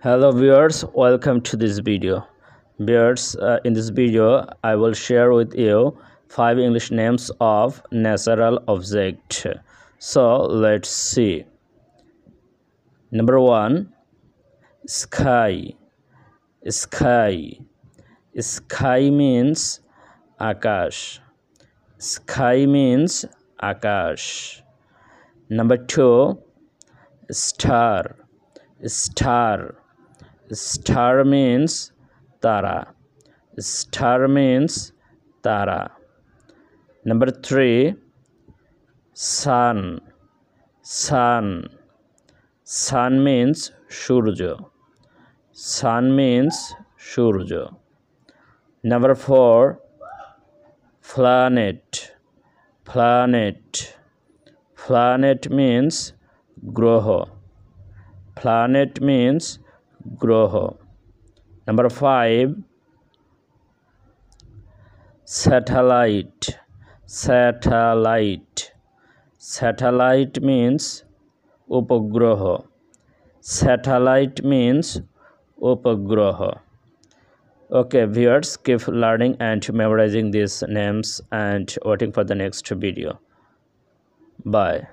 Hello viewers, welcome to this video. Viewers, in this video I will share with you 5 English names of natural object. So let's see. Number 1, sky. Sky. Sky means akash. Sky means akash. Number 2, star. Star. Star means tara. Star means tara. Number 3, sun. Sun. Sun means surjo. Sun means surjo. Number 4, planet. Planet. Planet means groho. Planet means groho. Number 5, satellite. Satellite. Satellite means upagroho. Satellite means upagroho. Okay viewers, keep learning and memorizing these names and waiting for the next video. Bye.